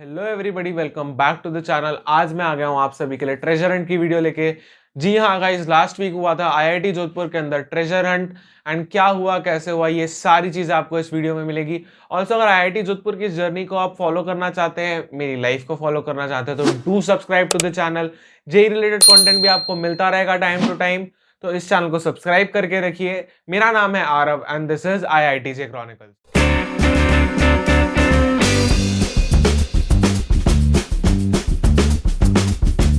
Hello everybody, welcome back to the channel. आज मैं आ गया हूँ आप सभी के लिए ट्रेजर हंट की वीडियो लेके। जी हाँ गाइस, लास्ट वीक हुआ था आईआईटी जोधपुर के अंदर ट्रेजर हंट एंड क्या हुआ कैसे हुआ ये सारी चीजें आपको इस वीडियो में मिलेगी। ऑल्सो अगर आईआईटी जोधपुर की जर्नी को आप फॉलो करना चाहते हैं, मेरी लाइफ को फॉलो करना चाहते हैं, तो do subscribe to the channel. JEE related content भी आपको मिलता रहेगा टाइम टू टाइम, तो इस चैनल को सब्सक्राइब करके रखिए। मेरा नाम है Aarav and this is IIT J chronicles.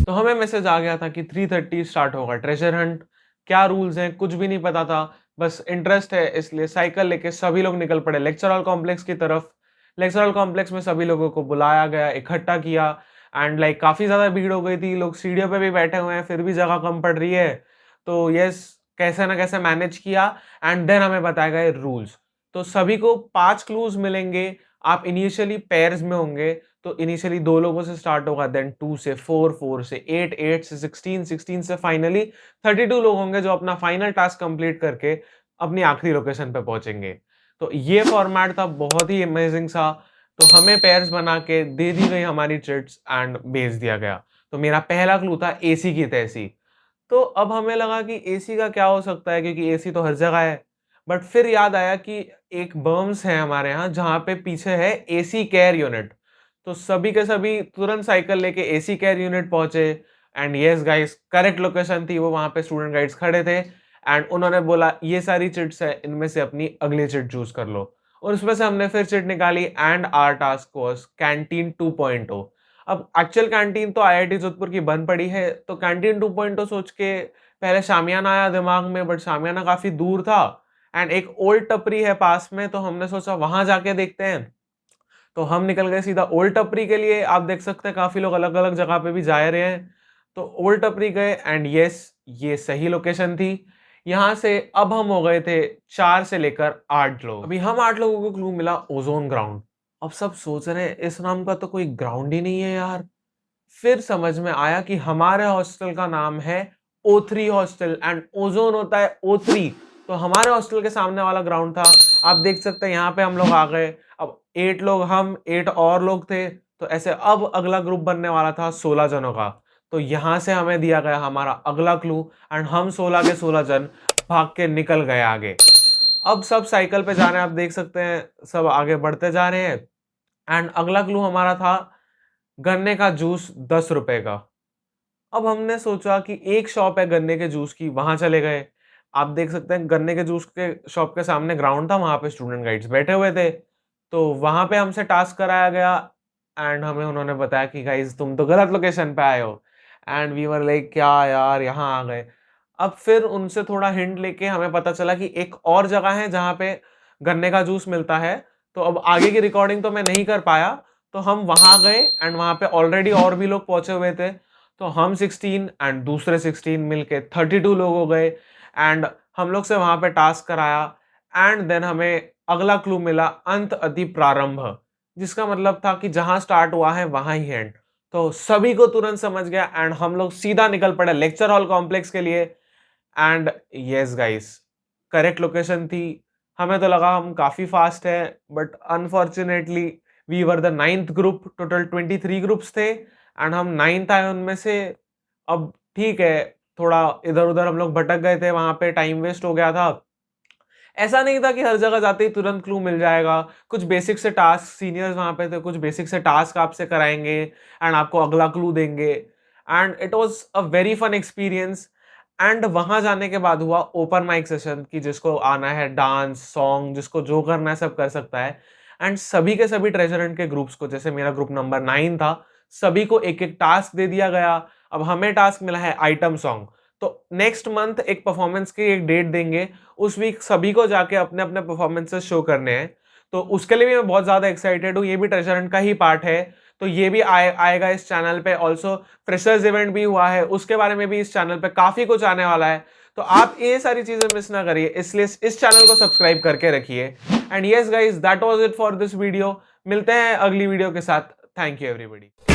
तो हमें मैसेज आ गया था कि 3:30 स्टार्ट होगा ट्रेजर हंट। क्या रूल्स हैं कुछ भी नहीं पता था, बस इंटरेस्ट है इसलिए साइकिल लेके सभी लोग निकल पड़े लेक्चर हॉल कॉम्प्लेक्स की तरफ। लेक्चर हॉल कॉम्प्लेक्स में सभी लोगों को बुलाया गया, इकट्ठा किया एंड काफी ज्यादा भीड़ हो गई थी। लोग सीढ़ियों पे भी बैठे हुए हैं, फिर भी जगह कम पड़ रही है। तो यस, कैसे ना कैसे मैनेज किया एंड देन हमें बताए गए रूल्स। तो सभी को 5 क्लूज मिलेंगे। आप इनिशियली पेयर्स में होंगे, तो इनिशियली 2 लोगों से स्टार्ट होगा, देन 2 से 4, 4 से 8, 8 से 16, 16 से फाइनली 32 लोग होंगे जो अपना फाइनल टास्क कंप्लीट करके अपनी आखिरी लोकेशन पे पहुंचेंगे। तो ये फॉर्मेट था, बहुत ही अमेजिंग सा। तो हमें पेयर्स बना के दे दी गई हमारी चिट्स एंड भेज दिया गया। तो मेरा पहला क्लू था एसी की तैसी। तो अब हमें लगा कि एसी का क्या हो सकता है, क्योंकि एसी तो हर जगह है। बट फिर याद आया कि एक बर्म्स है हमारे यहाँ जहाँ पे पीछे है एसी केयर यूनिट। तो सभी के सभी तुरंत साइकिल लेके एसी केयर यूनिट पहुंचे and yes guys, correct location थी वो। वहां पे स्टूडेंट गाइड्स खड़े थे एंड उन्होंने बोला ये सारी चिट्स है, इनमें से अपनी अगली चिट चूज कर लो। और उसमें से हमने फिर चिट निकाली and our task was canteen 2.0। अब एक्चुअल कैंटीन तो आईआईटी जोधपुर की बंद पड़ी है, तो कैंटीन 2.0 सोच के पहले शामियाना आया दिमाग में, बट शामियाना काफी दूर था एंड एक ओल्ड टपरी है पास में, तो हमने सोचा वहां जाके देखते हैं। तो हम निकल गए सीधा ओल्ड टपरी के लिए। आप देख सकते हैं काफी लोग अलग अलग जगह पे भी जा रहे हैं। तो ओल्ड टपरी गए एंड यस, ये सही लोकेशन थी। यहां से अब हम हो गए थे 4 से लेकर 8 लोग। अभी हम 8 लोगों को क्लू मिला ओजोन ग्राउंड। अब सब सोच रहे हैं इस नाम का तो कोई ग्राउंड ही नहीं है यार। फिर समझ में आया कि हमारे हॉस्टल का नाम है O3 हॉस्टल एंड ओजोन होता है O3। तो हमारे हॉस्टल के सामने वाला ग्राउंड था। आप देख सकते हैं यहाँ पे हम लोग आ गए। अब 8 लोग, हम 8 और लोग थे, तो ऐसे अब अगला ग्रुप बनने वाला था 16 जनों का। तो यहां से हमें दिया गया हमारा अगला क्लू एंड हम 16 के 16 जन भाग के निकल गए आगे। अब सब साइकिल पे जा रहे हैं, आप देख सकते हैं सब आगे बढ़ते जा रहे हैं एंड अगला क्लू हमारा था गन्ने का जूस 10 रुपए का। अब हमने सोचा कि एक शॉप है गन्ने के जूस की, वहां चले गए। आप देख सकते हैं गन्ने के जूस के शॉप के सामने ग्राउंड था, वहां पे स्टूडेंट गाइड्स बैठे हुए थे। तो वहां पे हमसे टास्क कराया गया एंड हमें उन्होंने बताया कि गाइस तुम तो गलत लोकेशन पे आए हो। एंड वी वर लाइक क्या यार, यहाँ आ गए। अब फिर उनसे थोड़ा हिंट लेके हमें पता चला कि एक और जगह है जहाँ पे गन्ने का जूस मिलता है। तो अब आगे की रिकॉर्डिंग तो मैं नहीं कर पाया, तो हम वहां गए एंड वहां पे ऑलरेडी और भी लोग पहुंचे हुए थे। तो हम 16 एंड दूसरे 16 मिलके 32 लोग हो गए एंड हम लोग से वहां पे टास्क कराया एंड देन हमें अगला क्लू मिला अंत अति प्रारंभ, जिसका मतलब था कि जहां स्टार्ट हुआ है वहां ही एंड। तो सभी को तुरंत समझ गया एंड हम लोग सीधा निकल पड़े लेक्चर हॉल कॉम्प्लेक्स के लिए। And yes guys, correct location थी। हमें तो लगा हम काफी फास्ट है, but unfortunately we were the 9th ग्रुप। टोटल 23 ग्रुप्स थे एंड हम 9th आए उनमें से। अब ठीक है, थोड़ा इधर उधर हम लोग भटक गए थे, वहां पे टाइम वेस्ट हो गया था। ऐसा नहीं था कि हर जगह जाते ही तुरंत क्लू मिल जाएगा। कुछ बेसिक से टास्क, सीनियर्स वहां पे थे, कुछ बेसिक से टास्क आपसे कराएंगे एंड आपको अगला क्लू देंगे and it was a very fun experience. And वहां जाने के बाद हुआ ओपन माइक सेशन कि जिसको आना है डांस सॉन्ग, जिसको जो करना है सब कर सकता है। एंड सभी के सभी ट्रेजर हंट के ग्रुप्स को, जैसे मेरा ग्रुप नंबर 9 था, सभी को एक एक टास्क दे दिया गया। अब हमें टास्क मिला है आइटम सॉन्ग। तो नेक्स्ट मंथ एक परफॉर्मेंस की एक डेट देंगे, उस वीक सभी को जाके अपने अपने परफॉर्मेंसेस शो करने हैं। तो उसके लिए भी मैं बहुत ज्यादा एक्साइटेड हूँ, ये भी ट्रेजर हंट का ही पार्ट है। तो ये भी आएगा इस चैनल पे। ऑल्सो फ्रेशर्स इवेंट भी हुआ है, उसके बारे में भी इस चैनल पे काफी कुछ आने वाला है। तो आप ये सारी चीजें मिस ना करिए, इसलिए इस चैनल को सब्सक्राइब करके रखिए। And yes guys, that was it for this video. मिलते हैं अगली वीडियो के साथ। Thank you everybody.